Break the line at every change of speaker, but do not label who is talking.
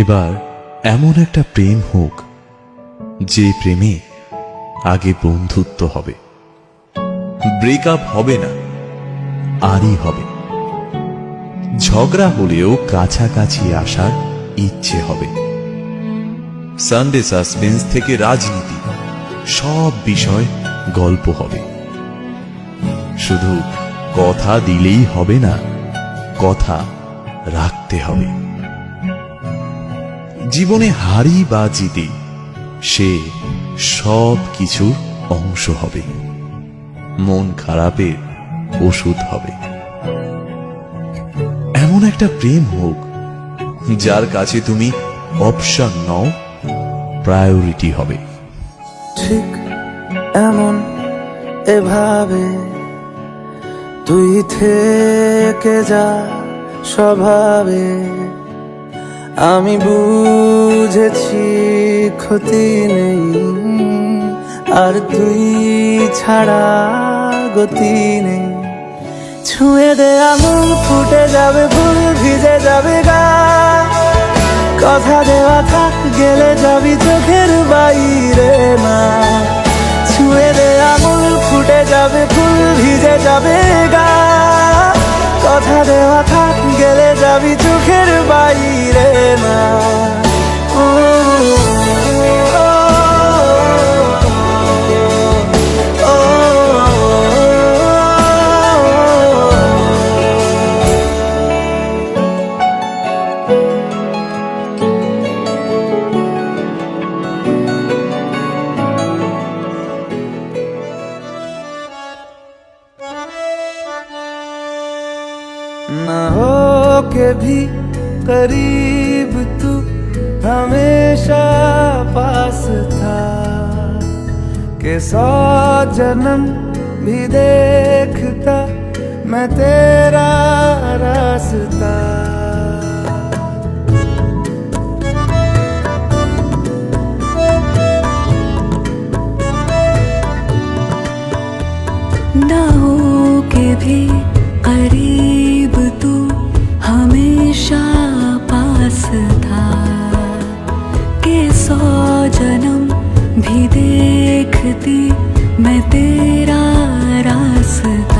এবার এমন একটা প্রেম হোক যে প্রেমে আগে বন্ধুত্ব হবে, ব্রেকআপ হবে না, আরই হবে। ঝগড়া হলেও কাছাকাছি আসার ইচ্ছে হবে। সানডে সাসপেন্স থেকে রাজনীতি, সব বিষয় গল্প হবে। শুধু কথা দিলেই হবে না, কথা রাখতে হবে। জীবনে হারি বা জিতে সে সব কিছুর অংশ হবে, মন খারাপের ওষুধ হবে। এমন একটা প্রেম হোক যার কাছে তুমি অপশন নও, প্রায়োরিটি হবে।
ঠিক এমন এভাবে তুই থেকে যা স্বভাবে, আমি বুঝেছি ক্ষতি নেই, আর তুই ছাড়া গতি নেই। ছুঁয়ে দে আঙুল, ফুটে যাবে ফুল, ভিজে যাবে গা। কথা দেওয়া থাক, গেলে যাবি চোখের বাইরে না। ছুঁয়ে দে আঙুল, ফুটে যাবে ফুল, ভিজে যাবে গা। কথা দেওয়া থাক, গেলে যাবি চোখের বাইরে না। ना हो के भी करीब तू हमेशा पास था, के 100 जन्म भी देखता मैं तेरा रास्ता।
ना हो के भी करीब तू हमेशा पास था, के 100 जन्म भी देखती मैं तेरा रास्ता।